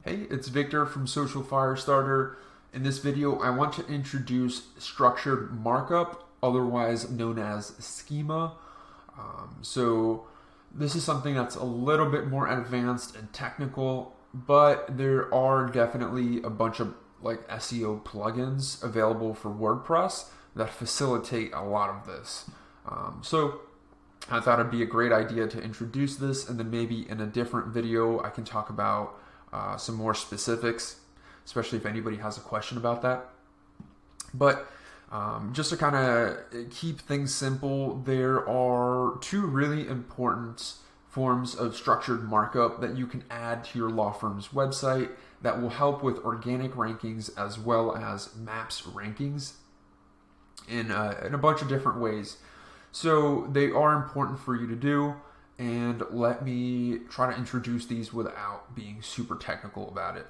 Hey, it's Victor from Social Firestarter. In this video, I want to introduce structured markup, otherwise known as schema. So this is something that's a little bit more advanced and technical, but there are definitely a bunch of like SEO plugins available for WordPress that facilitate a lot of this. So I thought it'd be a great idea to introduce this, and then maybe in a different video I can talk about some more specifics, especially if anybody has a question about that. But just to kind of keep things simple, there are two really important forms of structured markup that you can add to your law firm's website that will help with organic rankings as well as maps rankings in a bunch of different ways. So they are important for you to do, and let me try to introduce these without being super technical about it.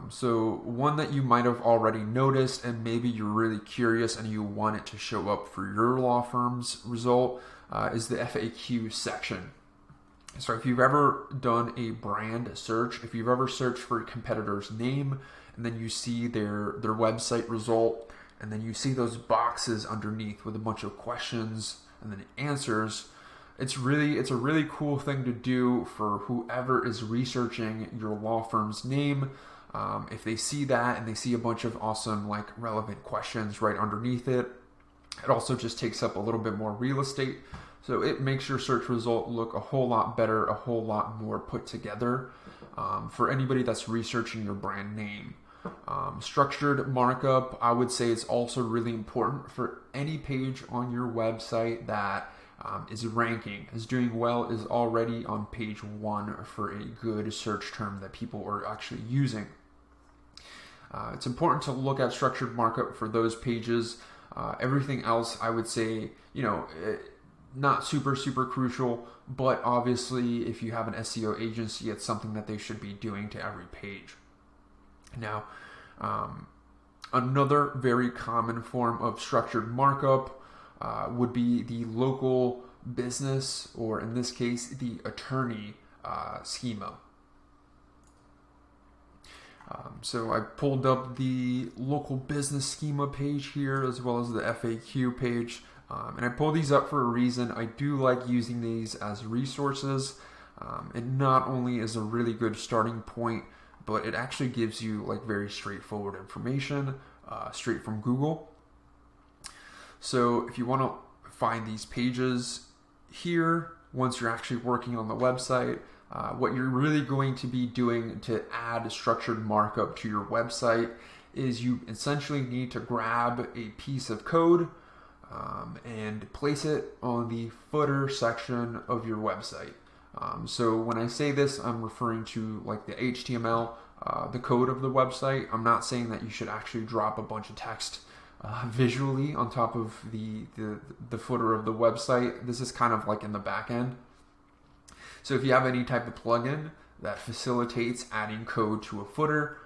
So one that you might have already noticed, and maybe you're really curious and you want it to show up for your law firm's result, is the FAQ section. So if you've ever done a brand search, if you've ever searched for a competitor's name and then you see their website result, and then you see those boxes underneath with a bunch of questions and then answers, it's a really cool thing to do for whoever is researching your law firm's name. If they see that and they see a bunch of awesome like relevant questions right underneath it, it also just takes up a little bit more real estate. So it makes your search result look a whole lot better, a whole lot more put together for anybody that's researching your brand name. Structured markup, I would say, is also really important for any page on your website that is ranking, is doing well, is already on page 1 for a good search term that people are actually using. It's important to look at structured markup for those pages. Everything else, I would say, not super crucial, but obviously if you have an SEO agency, it's something that they should be doing to every page. Now, another very common form of structured markup would be the local business, or in this case, the attorney schema. So I pulled up the local business schema page here, as well as the FAQ page. And I pulled these up for a reason. I do like using these as resources. It not only is a really good starting point, but it actually gives you like very straightforward information straight from Google. So if you want to find these pages here, once you're actually working on the website, what you're really going to be doing to add structured markup to your website is you essentially need to grab a piece of code and place it on the footer section of your website. So when I say this, I'm referring to like the HTML, the code of the website. I'm not saying that you should actually drop a bunch of text visually on top of the footer of the website. This is kind of like in the back end. So if you have any type of plugin that facilitates adding code to a footer,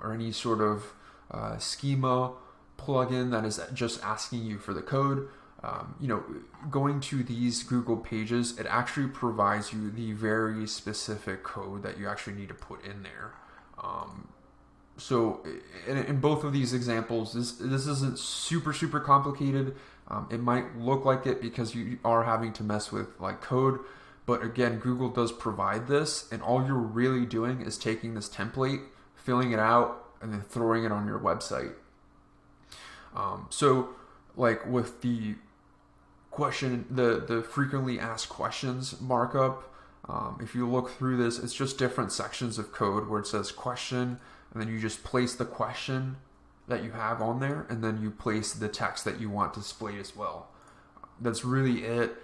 or any sort of schema plugin that is just asking you for the code, going to these Google pages, it actually provides you the very specific code that you actually need to put in there. So in both of these examples, this isn't super complicated. It might look like it because you are having to mess with like code, but again, Google does provide this, and all you're really doing is taking this template, filling it out, and then throwing it on your website. So like with the question, the frequently asked questions markup, if you look through this, it's just different sections of code where it says question, and then you just place the question that you have on there, and then you place the text that you want displayed as well. That's really it.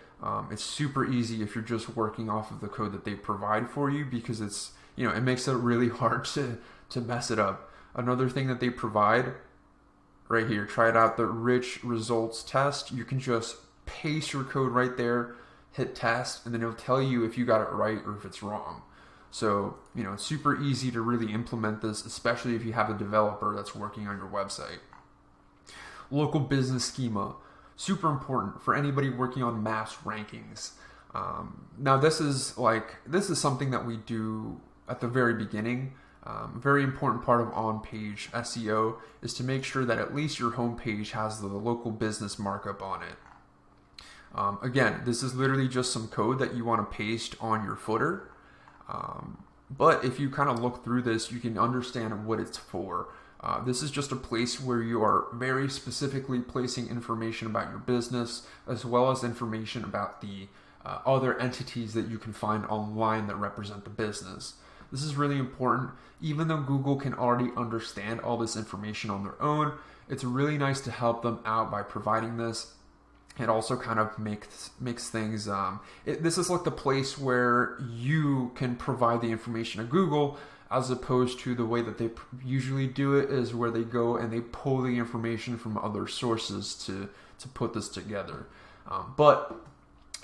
It's super easy if you're just working off of the code that they provide for you, because it's, it makes it really hard to mess it up. Another thing that they provide right here, try it out, the rich results test. You can just paste your code right there, hit test, and then it'll tell you if you got it right or if it's wrong. So, it's super easy to really implement this, especially if you have a developer that's working on your website. Local business schema, super important for anybody working on maps rankings. Now this is something that we do at the very beginning. A very important part of on-page SEO is to make sure that at least your homepage has the local business markup on it. Again, this is literally just some code that you want to paste on your footer. But if you kind of look through this, you can understand what it's for. This is just a place where you are very specifically placing information about your business, as well as information about the other entities that you can find online that represent the business. This is really important. Even though Google can already understand all this information on their own, it's really nice to help them out by providing this. It also kind of makes things, this is like the place where you can provide the information to Google, as opposed to the way that they usually do it is where they go and they pull the information from other sources to put this together. But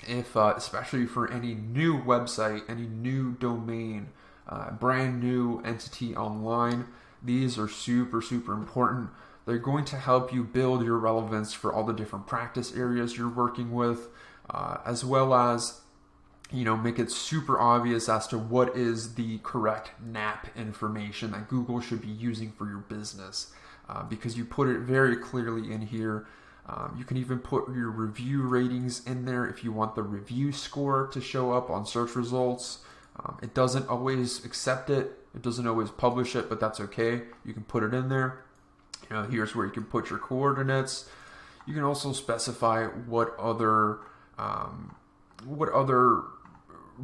if, especially for any new website, any new domain, brand new entity online, these are super, super important. They're going to help you build your relevance for all the different practice areas you're working with, as well as, make it super obvious as to what is the correct NAP information that Google should be using for your business, because you put it very clearly in here. You can even put your review ratings in there if you want the review score to show up on search results. It doesn't always accept it. It doesn't always publish it, but that's okay. You can put it in there. Here's where you can put your coordinates. You can also specify what other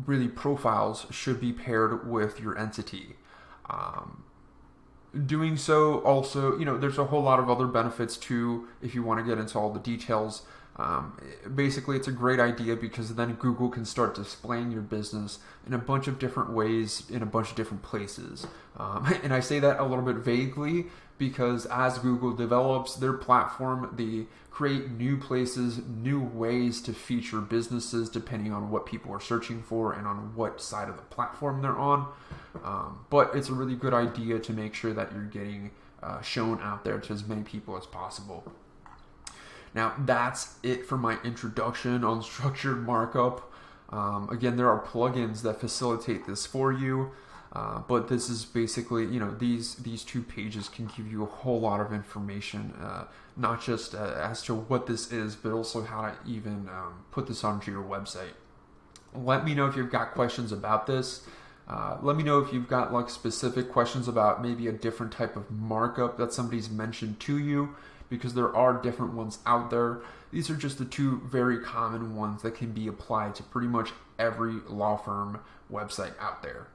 really profiles should be paired with your entity. Doing so also, there's a whole lot of other benefits too if you want to get into all the details. Basically, it's a great idea because then Google can start displaying your business in a bunch of different ways in a bunch of different places. And I say that a little bit vaguely because as Google develops their platform, they create new places, new ways to feature businesses depending on what people are searching for and on what side of the platform they're on. But it's a really good idea to make sure that you're getting shown out there to as many people as possible. Now, that's it for my introduction on structured markup. Again, there are plugins that facilitate this for you, but this is basically, these 2 pages can give you a whole lot of information, not just as to what this is, but also how to even put this onto your website. Let me know if you've got questions about this. Let me know if you've got specific questions about maybe a different type of markup that somebody's mentioned to you, because there are different ones out there. These are just the 2 very common ones that can be applied to pretty much every law firm website out there.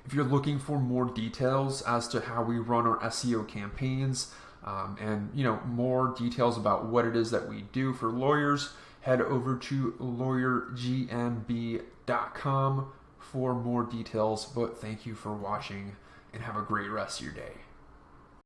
If you're looking for more details as to how we run our SEO campaigns, and more details about what it is that we do for lawyers, head over to lawyergnb.com for more details. But thank you for watching and have a great rest of your day.